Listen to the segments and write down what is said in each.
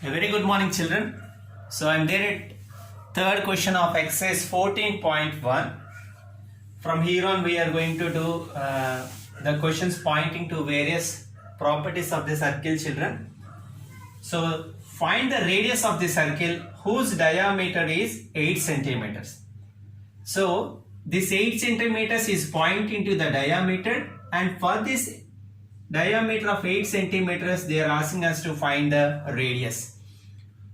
A very good morning, children. So I'm there at third question of exercise 14.1. From here on, we are going to do the questions pointing to various properties of the circle, children. So find the radius of the circle whose diameter is 8 centimeters. So this 8 centimeters is pointing to the diameter, and for this diameter of 8 centimeters they are asking us to find the radius.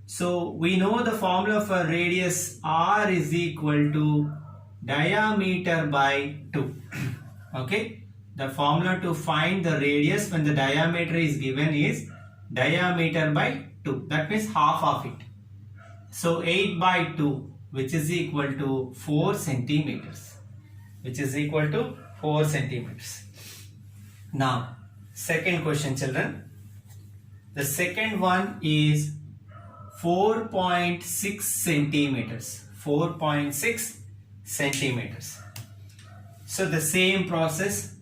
So we know the formula for radius, r is equal to diameter by 2. Okay, the formula to find the radius when the diameter is given is diameter by 2, that means half of it. So 8 by 2, which is equal to 4 centimeters, which is equal to 4 centimeters. Now second question, children. The second one is 4.6 centimeters. 4.6 centimeters. So the same process.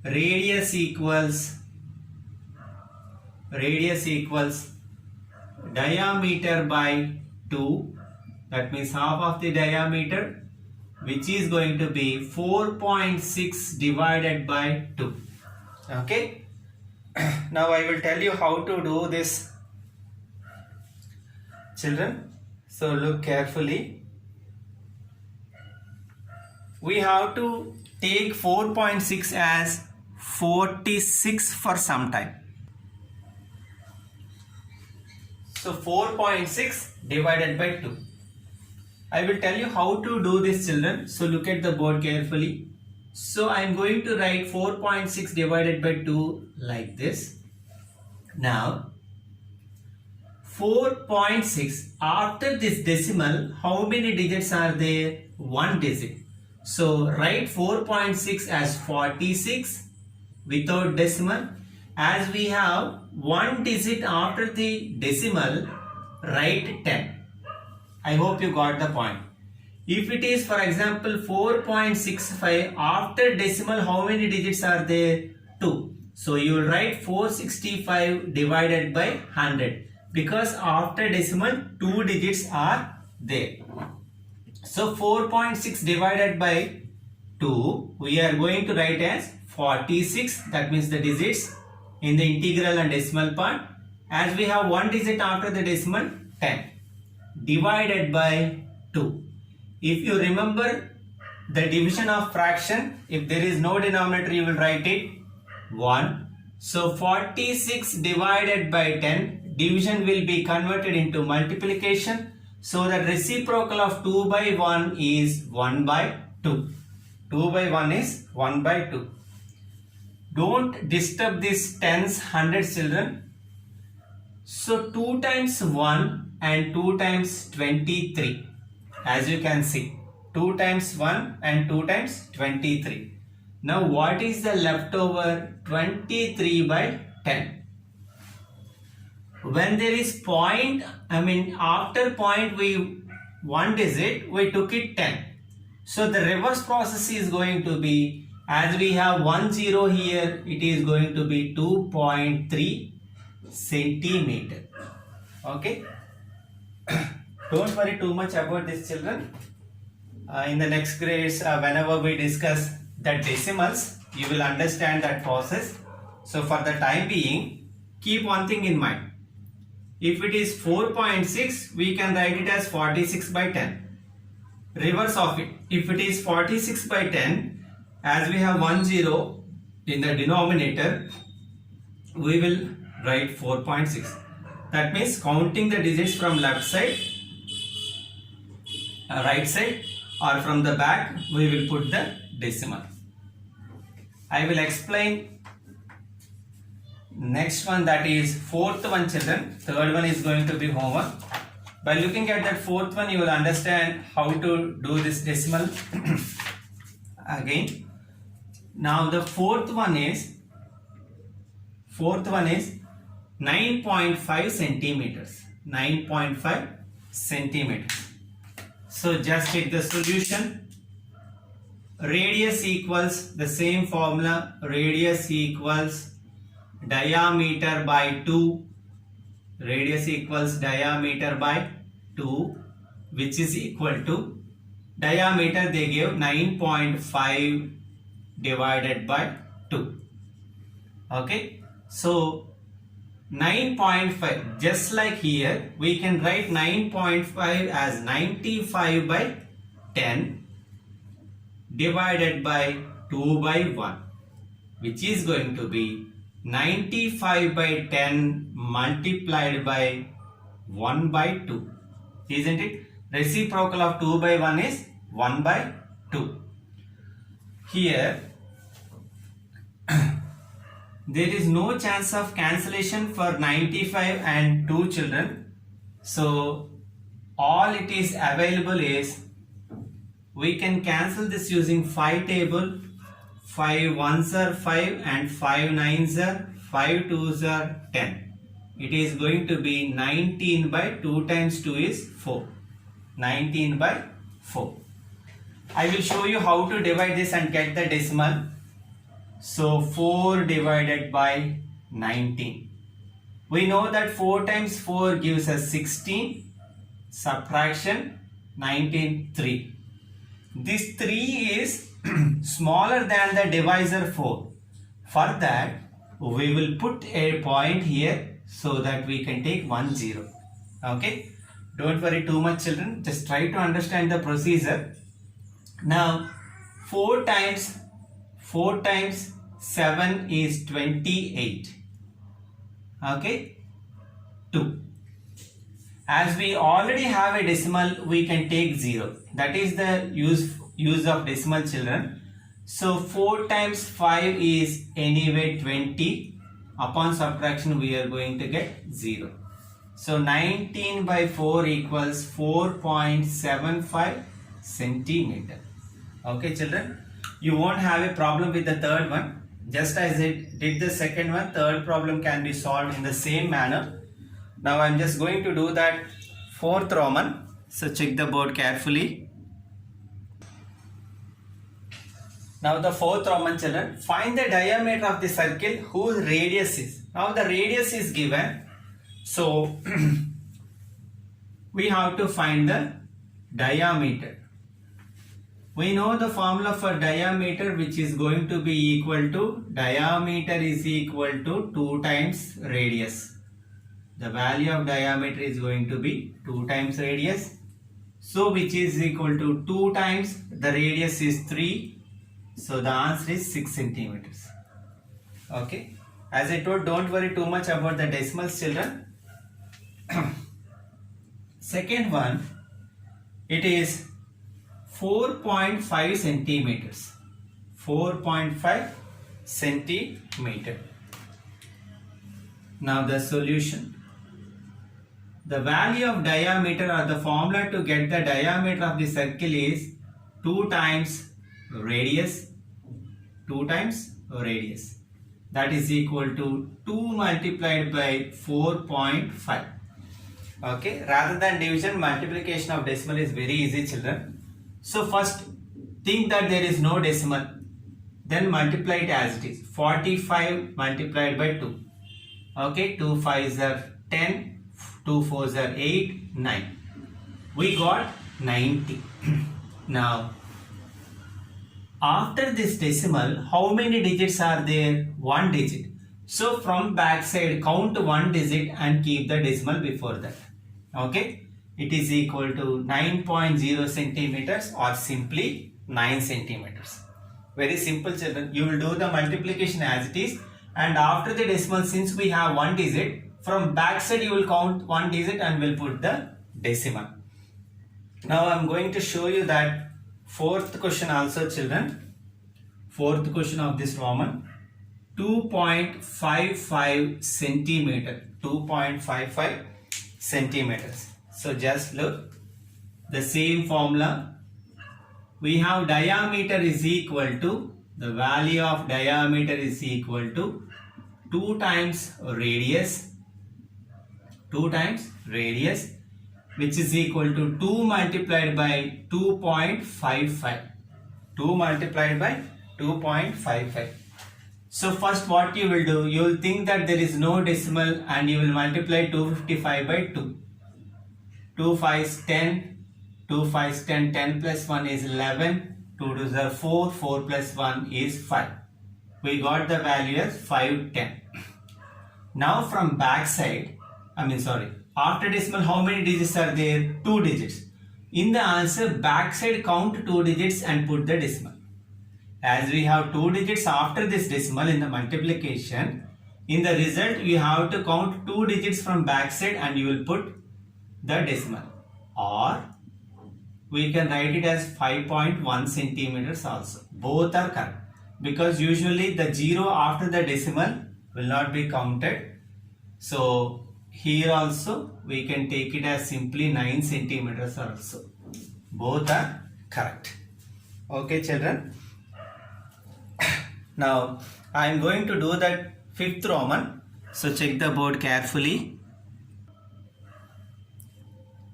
Radius equals diameter by 2. That means half of the diameter, which is going to be 4.6 divided by 2. Okay. Now I will tell you how to do this, children. So look carefully. We have to take 4.6 as 46 for some time. So 4.6 divided by 2. I will tell you how to do this, children. So look at the board carefully. So I am going to write 4.6 divided by 2 like this. Now 4.6, after this decimal, how many digits are there? 1 digit. So write 4.6 as 46 without decimal. As we have 1 digit after the decimal, write 10. I hope you got the point. If it is, for example, 4.65, after decimal, how many digits are there? 2. So you will write 465 divided by 100, because after decimal 2 digits are there. So 4.6 divided by 2, we are going to write as 46. That means the digits in the integral and decimal part. As we have 1 digit after the decimal, 10 divided by 2. If you remember the division of fraction, if there is no denominator, you will write it 1. So 46 divided by 10, division will be converted into multiplication. So the reciprocal of 2 by 1 is 1 by 2. 2 by 1 is 1 by 2. Don't disturb this tens, hundreds, children. So 2 times 1 and 2 times 23. As you can see, 2 times 1 and 2 times 23. Now what is the leftover? 23 by 10. When there is point, after point we 1 digit, we took it 10. So the reverse process is going to be, as we have 1 0 here, it is going to be 2.3 centimeter. Okay. Don't worry too much about this, children. In the next grades, whenever we discuss the decimals, you will understand that process. So for the time being, keep one thing in mind. If it is 4.6, we can write it as 46 by 10. Reverse of it. If it is 46 by 10, as we have 1 0 in the denominator, we will write 4.6. That means counting the digits from left side, right side, or from the back, we will put the decimal. I will explain next one, that is fourth one, children. Third one is going to be homework. By looking at that fourth one, you will understand how to do this decimal again. Now the fourth one is 9.5 centimeters. 9.5 centimeters. So just take the solution. Radius equals the same formula. Radius equals diameter by 2 radius equals diameter by 2, which is equal to diameter they gave 9.5 divided by 2. Okay, so 9.5, just like here we can write 9.5 as 95 by 10 divided by 2 by 1, which is going to be 95 by 10 multiplied by 1 by 2, isn't it? Reciprocal of 2 by 1 is 1 by 2. Here there is no chance of cancellation for 95 and 2 children. So all it is available is, we can cancel this using 5 table. 5 ones are 5 and 5 nines are 5 twos are 10. It is going to be 19 by 2 times 2 is 4. 19 by 4. I will show you how to divide this and get the decimal. So 4 divided by 19. We know that 4 times 4 gives us 16. Subtraction 19, 3. This 3 is smaller than the divisor 4. For that, we will put a point here so that we can take 1 0. Okay. Don't worry too much, children. Just try to understand the procedure. Now, 4 times 7 is 28. Okay. 2. As we already have a decimal, we can take 0. That is the use of decimal, children. So 4 times 5 is anyway 20. Upon subtraction, we are going to get 0. So 19 by 4 equals 4.75 centimeter. Okay, children. You won't have a problem with the third one. Just as it did the second one, third problem can be solved in the same manner. Now I am just going to do that fourth Roman. So check the board carefully. Now the fourth Roman, children, find the diameter of the circle whose radius is. Now the radius is given. So we have to find the diameter. We know the formula for diameter, which is going to be equal to, diameter is equal to 2 times radius. The value of diameter is going to be 2 times radius. So which is equal to 2 times the radius is 3. So the answer is 6 centimeters. Okay. As I told, don't worry too much about the decimals, children. Second one, it is 4.5 centimeters. 4.5 centimeter. Now the solution. The value of diameter, or the formula to get the diameter of the circle, is 2 times radius. 2 times radius. That is equal to 2 multiplied by 4.5. Okay. Rather than division, multiplication of decimal is very easy, children. So first think that there is no decimal. Then multiply it as it is. 45 multiplied by 2. Okay. 2 5s are 10. 2 4s are 8, 9. We got 90. Now, after this decimal, how many digits are there? 1 digit. So from back side, count 1 digit and keep the decimal before that. Okay. It is equal to 9.0 centimeters, or simply 9 centimeters. Very simple, children. You will do the multiplication as it is, and after the decimal, since we have 1 digit, from back side you will count 1 digit and will put the decimal. Now I am going to show you that fourth question also, children. Fourth question of this Roman. 2.55 centimeter. 2.55 centimeters. So just look, the same formula. We have diameter is equal to, the value of diameter is equal to 2 times radius. 2 times radius, which is equal to 2 multiplied by 2.55. 2 multiplied by 2.55. So first what you will do, you will think that there is no decimal and you will multiply 255 by 2. 2 5 is 10, 2 5 is 10, 10 plus 1 is 11, 2 2s are 4, 4 plus 1 is 5. We got the value as 510. Now from back side, after decimal how many digits are there? 2 digits. In the answer, back side count 2 digits and put the decimal. As we have 2 digits after this decimal in the multiplication, in the result you have to count 2 digits from back side and you will put the decimal. Or we can write it as 5.1 centimeters also. Both are correct. Because usually the 0 after the decimal will not be counted. So here also we can take it as simply 9 centimeters also. Both are correct. Okay children. Now I am going to do that fifth Roman. So check the board carefully.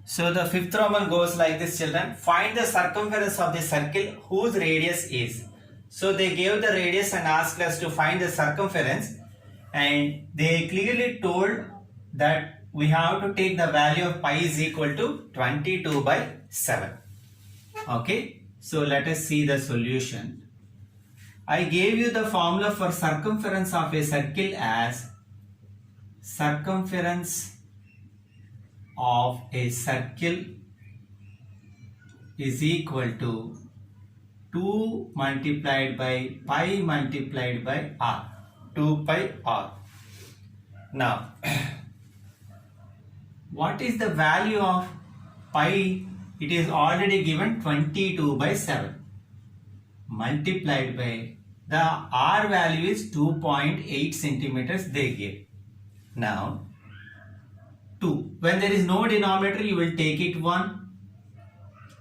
So the fifth Roman goes like this children. Find the circumference of the circle whose radius is. So they gave the radius and asked us to find the circumference, and they clearly told that we have to take the value of pi is equal to 22 by 7. Okay, so let us see the solution. I gave you the formula for circumference of a circle as circumference of a circle is equal to 2 multiplied by pi multiplied by r. 2 pi r. Now, what is the value of pi? It is already given 22 by 7 multiplied by the r value is 2.8 centimeters they gave. Now 2. When there is no denominator, you will take it 1.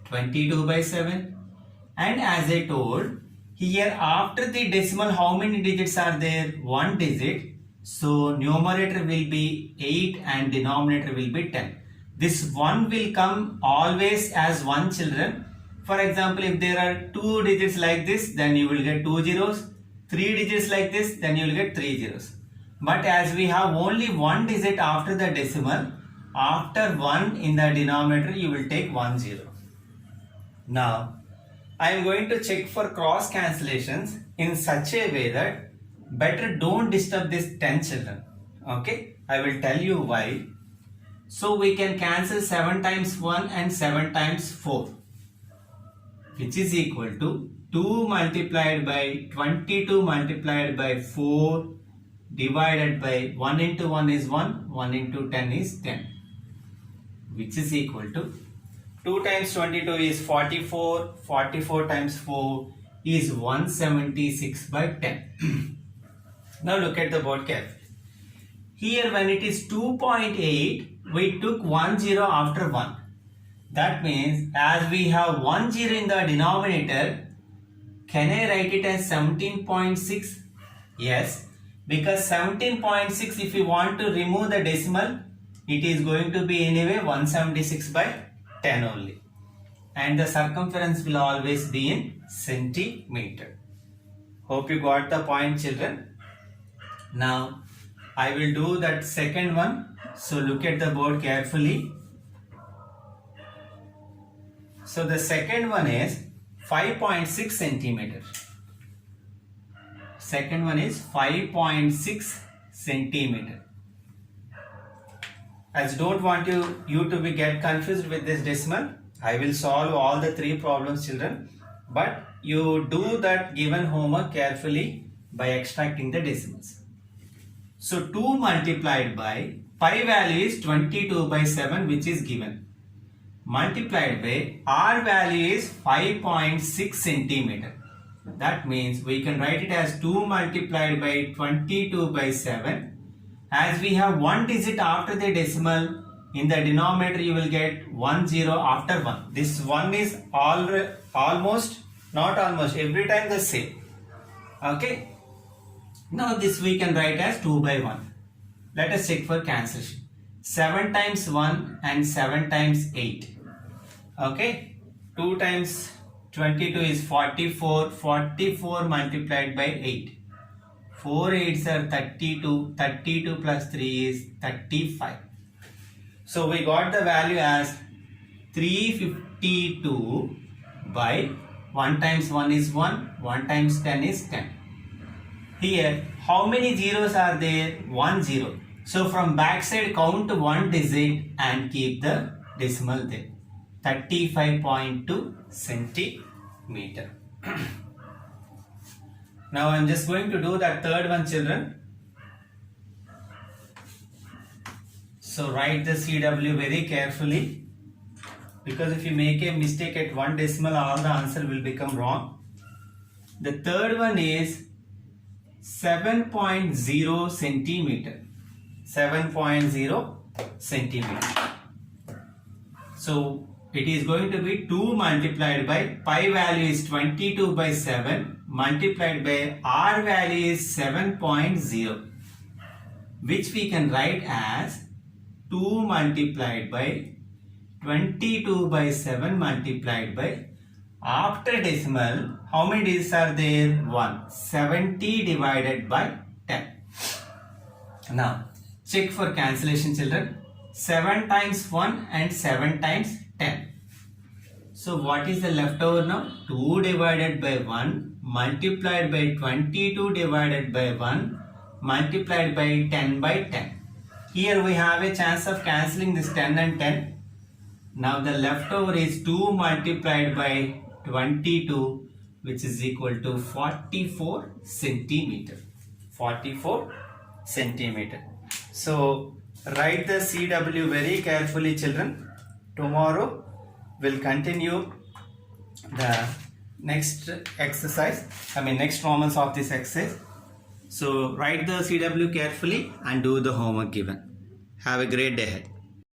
22 by 7. And as I told, here after the decimal, how many digits are there? 1 digit. So numerator will be 8 and denominator will be 10. This 1 will come always as 1 children. For example, if there are 2 digits like this, then you will get 2 zeros. 3 digits like this, then you will get 3 zeros. But as we have only 1 digit after the decimal, after 1 in the denominator, you will take 1 0. Now, I am going to check for cross cancellations in such a way that better don't disturb this 10 children. Okay, I will tell you why. So we can cancel 7 times 1 and 7 times 4, which is equal to 2 multiplied by 22 multiplied by 4 divided by 1 into 1 is 1, 1 into 10 is 10, which is equal to 2 times 22 is 44, 44 times 4 is 176 by 10. Now look at the board carefully. Here when it is 2.8, we took 1 0 after 1. That means as we have 1 0 in the denominator, can I write it as 17.6? Yes, because 17.6, if you want to remove the decimal, it is going to be anyway 176 by 10 only. And the circumference will always be in centimeter. Hope you got the point children. Now I will do that second one. So look at the board carefully. So the second one is 5.6 centimeter. Second one is 5.6 centimeter. As don't want you to get confused with this decimal, I will solve all the 3 problems children. But you do that given homework carefully by extracting the decimals. So 2 multiplied by pi value is 22 by 7, which is given, multiplied by r value is 5.6 centimeter. That means we can write it as 2 multiplied by 22 by 7. As we have 1 digit after the decimal, in the denominator you will get 1 0 after 1. This 1 is almost, not almost, every time the same. Okay. Now this we can write as 2 by 1. Let us check for cancellation. 7 times 1 and 7 times 8. Okay. 2 times 22 is 44. 44 multiplied by 8. 4 8s are 32. 32 plus 3 is 35. So we got the value as 352 by 1 times 1 is 1, 1 times 10 is 10. Here, how many zeros are there? 1 0. So from backside count one digit and keep the decimal there. 35.2 centimeter. Now I am just going to do that third one, children. So write the CW very carefully, because if you make a mistake at one decimal, all the answer will become wrong. The third one is 7.0 centimeter. 7.0 centimeter. So it is going to be 2 multiplied by pi value is 22 by 7 multiplied by r value is 7.0, which we can write as 2 multiplied by 22 by 7 multiplied by, after decimal, how many digits are there? 1. 70 divided by 10. Now, check for cancellation, children. 7 times 1 and 7 times 10. So, what is the leftover now? 2 divided by 1 multiplied by 22 divided by 1 multiplied by 10 by 10. Here we have a chance of cancelling this 10 and 10. Now the leftover is 2 multiplied by 22, which is equal to 44 centimeter. 44 centimeter. So write the CW very carefully, children. Tomorrow we'll continue the next exercise. Next moments of this exercise. So write the CW carefully and do the homework given. Have a great day ahead.